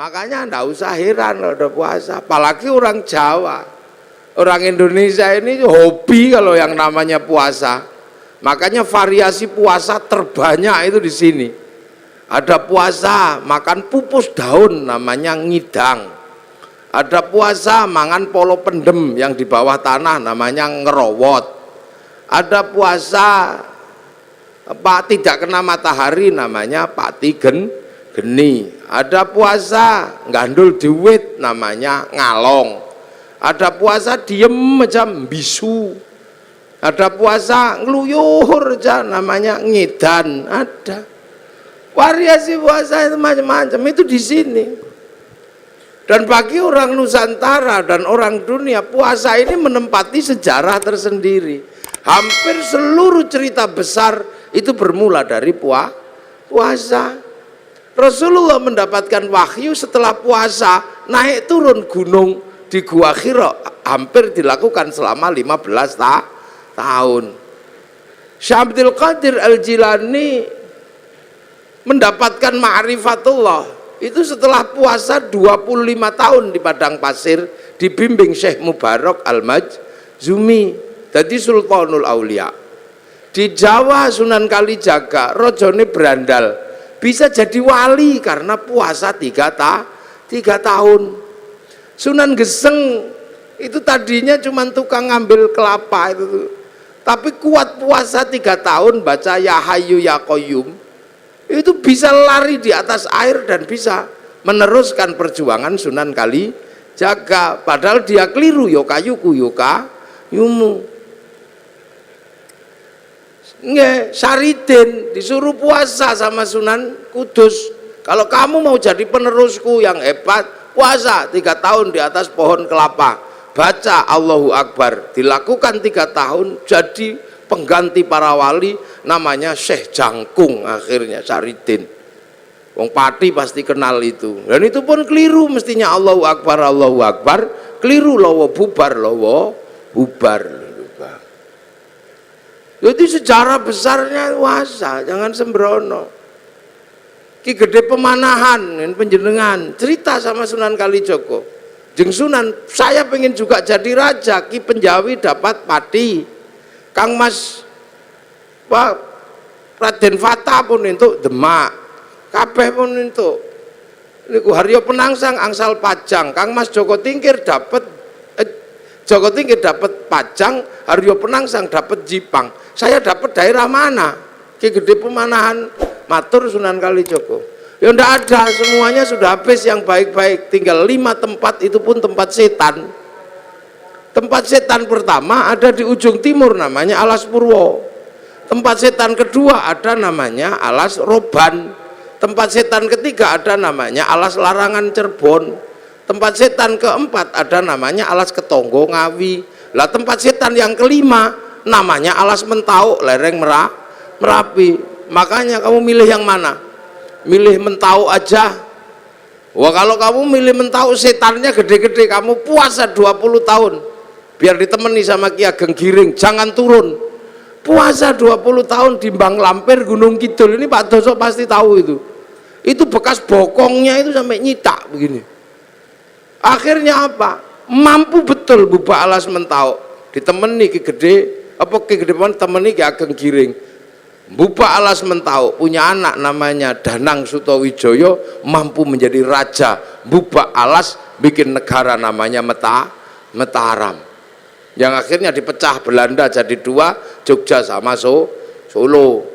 Makanya ndak usah heran kalau ada puasa, apalagi orang Jawa. Orang Indonesia ini hobi kalau yang namanya puasa. Makanya variasi puasa terbanyak itu di sini. Ada puasa makan pupus daun namanya ngidang. Ada puasa mangan polo pendem yang di bawah tanah namanya ngerowot. Ada puasa tidak kena matahari namanya pati geni. Ada puasa gandul duit namanya ngalong. Ada puasa diem macam bisu. Ada puasa ngeluyur aja namanya ngedan. Ada variasi puasa itu macam-macam itu di sini. Dan bagi orang Nusantara dan orang dunia, puasa ini menempati sejarah tersendiri. Hampir seluruh cerita besar itu bermula dari puasa. Rasulullah mendapatkan wahyu setelah puasa, naik turun gunung di Gua Hira, hampir dilakukan selama 15 tahun. Syekh Abdul Qadir Al-Jilani mendapatkan ma'rifatullah itu setelah puasa 25 tahun di padang pasir, dibimbing Syekh Mubarak Al-Majzumi, jadi Sultanul Aulia. Di Jawa Sunan Kalijaga rojone berandal, bisa jadi wali karena puasa 3 tahun. Sunan Geseng itu tadinya cuma tukang ngambil kelapa itu, tapi kuat puasa 3 tahun baca Ya Hayyu Ya Qayyum, itu bisa lari di atas air dan bisa meneruskan perjuangan Sunan Kalijaga. Padahal dia keliru, yo kayuku yo kayumu. Nggak, Saridin disuruh puasa sama Sunan Kudus. Kalau kamu mau jadi penerusku yang hebat, puasa 3 tahun di atas pohon kelapa, baca Allahu Akbar, dilakukan 3 tahun, jadi pengganti para wali namanya Syekh Jangkung. Akhirnya Saridin, wong Pati pasti kenal itu, dan itu pun keliru mestinya Allahu Akbar, keliru lowo bubar. Jadi sejarah besarnya puasa, jangan sembrono. Ki Gede Pemanahan penjenengan cerita sama Sunan Kalijogo, jeng Sunan, saya pengen juga jadi raja. Ki Penjawi dapat pati, Kang Mas Raden Fata pun untuk Demak, kabeh pun untuk niku Haryo Penangsang angsal Pajang, Kang Mas Joko Tingkir dapat Pajang, Haryo Penangsang dapat Jipang. Saya dapat daerah mana? Ki Gede Pemanahan matur Sunan Kalijogo, ya ndak ada, semuanya sudah habis yang baik-baik, tinggal 5 tempat, itu pun tempat setan. Tempat setan pertama ada di ujung timur namanya Alas Purwo. Tempat setan kedua ada namanya Alas Roban. Tempat setan ketiga ada namanya Alas Larangan Cirebon. Tempat setan keempat ada namanya Alas Ketonggo Ngawi. Lah tempat setan yang kelima namanya Alas Mentau lereng Merapi. Makanya kamu milih yang mana? Milih Mentau aja. Wah, kalau kamu milih Mentau setannya gede-gede, kamu puasa 20 tahun biar ditemani sama Ki Ageng Giring, jangan turun. Puasa 20 tahun di Bang Lampir Gunung Kidul, ini Pak Doso pasti tahu itu. Itu bekas bokongnya itu sampai nyitak begini. Akhirnya apa? Mampu betul buka Alas Mentau, ditemani Ki Gede temani Ki Ageng Giring. Bupa Alas Mentau punya anak namanya Danang Sutawijoyo, mampu menjadi raja. Bupa Alas bikin negara namanya Mataram, yang akhirnya dipecah Belanda jadi 2, Jogja sama Solo,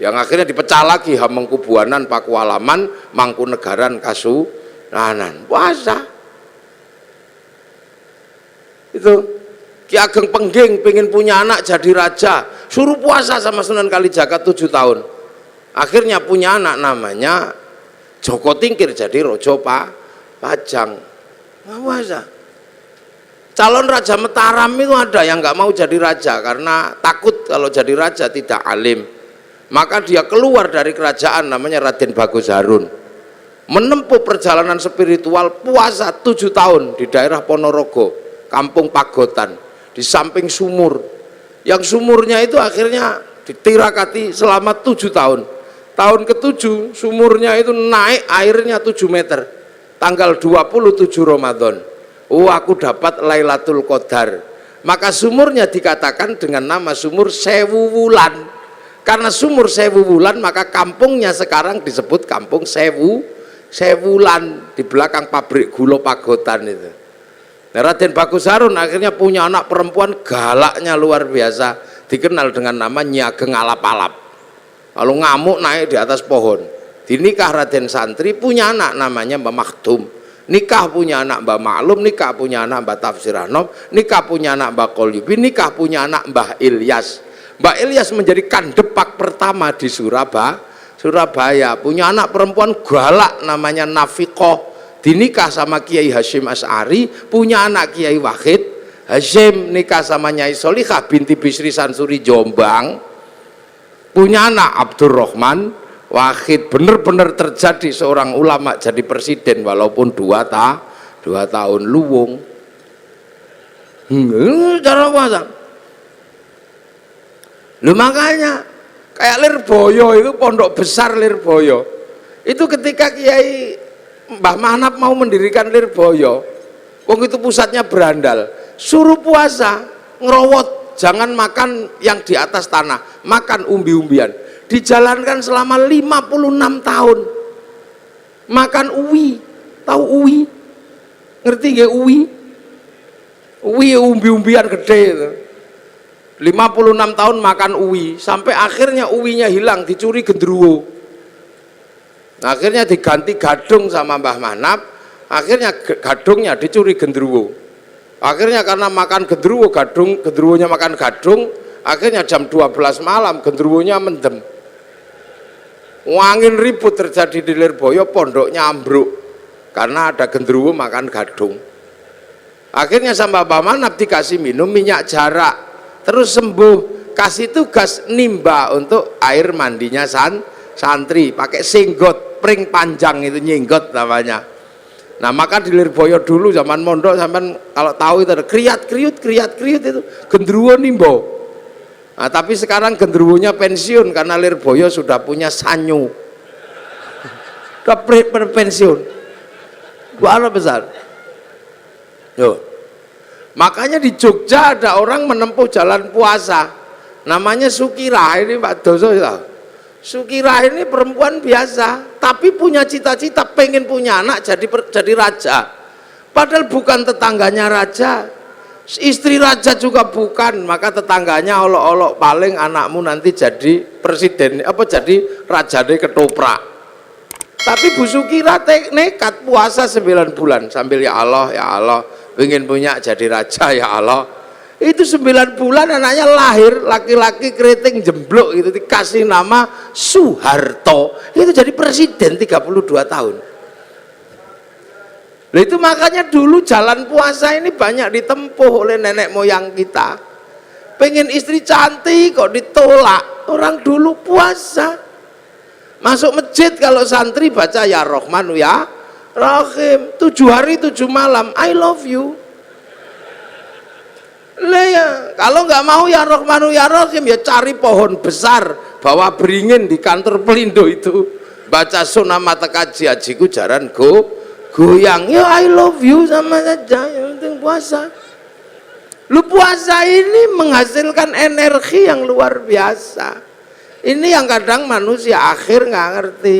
yang akhirnya dipecah lagi Hamengkubuanan, Pakualaman, Mangkunegaran, Kasunanan. Puasa itu. Ki Ageng Pengging pengen punya anak jadi raja, suruh puasa sama Sunan Kalijaga 7 tahun. Akhirnya punya anak namanya Joko Tingkir jadi Rojo Pajang. Puasa. Calon Raja Mataram itu ada yang nggak mau jadi raja karena takut kalau jadi raja tidak alim. Maka dia keluar dari kerajaan namanya Raden Bagus Harun, menempuh perjalanan spiritual, puasa 7 tahun di daerah Ponorogo, Kampung Pagotan, di samping sumur, yang sumurnya itu akhirnya ditirakati selama 7 tahun. Tahun ke-7 sumurnya itu naik airnya 7 meter, tanggal 27 Ramadan, oh aku dapat Lailatul Qadar, maka sumurnya dikatakan dengan nama sumur Sewu Wulan. Karena sumur Sewu Wulan, maka kampungnya sekarang disebut kampung Sewulan, di belakang pabrik gula Pagotan itu. Nah, Raden Bagus Harun akhirnya punya anak perempuan galaknya luar biasa, dikenal dengan nama Nyi Ageng Alap-alap. Kalau ngamuk naik di atas pohon. Dinikah Raden Santri, punya anak namanya Mbah Maktum. Nikah punya anak Mbah Maklum, nikah punya anak Mbah Tafsir Anom, nikah punya anak Mbah Qolyubi, nikah punya anak Mbah Ilyas. Mbah Ilyas menjadi kandepak pertama di Surabaya. Punya anak perempuan galak namanya Nafiqoh. Dinikah sama Kiai Hasyim Asy'ari, punya anak Kiai Wahid Hasyim, nikah sama Nyai Solikah binti Bisri Sansuri Jombang, punya anak Abdurrahman Wahid. Bener-bener terjadi seorang ulama jadi presiden walaupun 2 tahun luwung. Cara puasa. Lu makanya kayak Lirboyo itu, pondok besar Lirboyo itu, ketika Kiai Mbah Manap mau mendirikan Lirboyo, wong itu pusatnya berandal, suruh puasa, ngerowot, jangan makan yang di atas tanah, makan umbi-umbian. Dijalankan selama 56 tahun. Makan uwi, tahu uwi? Ngerti nggak uwi? Uwi umbi-umbian gede itu. 56 tahun makan uwi, sampai akhirnya uwinya hilang, dicuri genderuwo. Akhirnya diganti gadung sama Mbah Manap, akhirnya gadungnya dicuri genderuwo. Akhirnya karena makan genderuwo, genderuwonya makan gadung, akhirnya jam 12 malam genderuwonya mendem. Angin ribut terjadi di Lirboyo, pondoknya ambruk karena ada genderuwo makan gadung. Akhirnya sama Mbah Manap dikasih minum minyak jarak, terus sembuh. Kasih tugas nimba untuk air mandinya santri, pakai singgot pring panjang, itu nyinggot namanya. Nah, maka di Lirboyo dulu zaman mondok, sampean kalau tahu itu ada kriat kriut itu genderuwo nimbo. Nah, tapi sekarang genderuwonya pensiun karena Lirboyo sudah punya sanyu. Sudah pensiun. Buana besar. Yo. Makanya di Jogja ada orang menempuh jalan puasa, namanya Sukirah. Ini Pak Doso ya. Sukirah ini perempuan biasa, tapi punya cita-cita pengen punya anak jadi raja. Padahal bukan tetangganya raja, istri raja juga bukan, maka tetangganya olok-olok, paling anakmu nanti jadi presiden, jadi raja deh ketoprak. Tapi Bu Sukirah nekat puasa 9 bulan sambil ya Allah, pengen punya jadi raja ya Allah. Itu 9 bulan anaknya lahir, laki-laki keriting jemblok itu, dikasih nama Soeharto, itu jadi presiden 32 tahun. Nah, itu makanya dulu jalan puasa ini banyak ditempuh oleh nenek moyang kita. Pengen istri cantik kok ditolak, orang dulu puasa. Masuk masjid kalau santri baca ya Rahmanu ya Rahim, 7 hari 7 malam, I love you. Lah ya, kalau nggak mau ya Rahmanu ya Rahim, ya cari pohon besar, bawa beringin di kantor Pelindo itu, baca sunah mata kaji ajiku jaran goyang, ya I love you sama saja, yang penting puasa. Lu puasa ini menghasilkan energi yang luar biasa. Ini yang kadang manusia akhir nggak ngerti.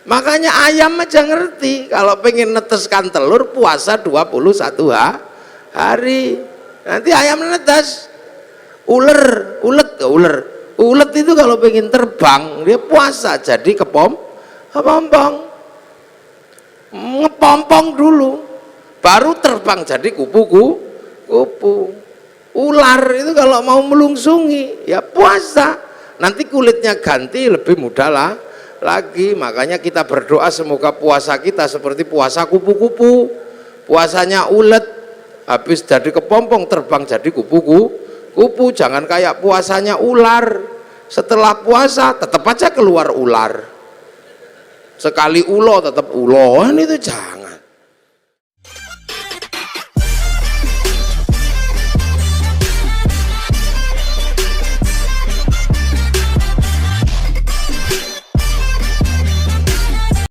Makanya ayam aja ngerti, kalau pengen neteskan telur puasa 21 hari. Nanti ayam netes. Ulet itu kalau pengen terbang dia puasa, jadi kepompong, ngepompong dulu, baru terbang jadi kupu. Ular itu kalau mau melungsungi ya puasa, nanti kulitnya ganti lebih mudah lagi. Makanya kita berdoa semoga puasa kita seperti puasa kupu-kupu, puasanya ulet, habis jadi kepompong terbang jadi kupu, jangan kayak puasanya ular. Setelah puasa tetap aja keluar ular, sekali ulo tetap uloan, itu jangan.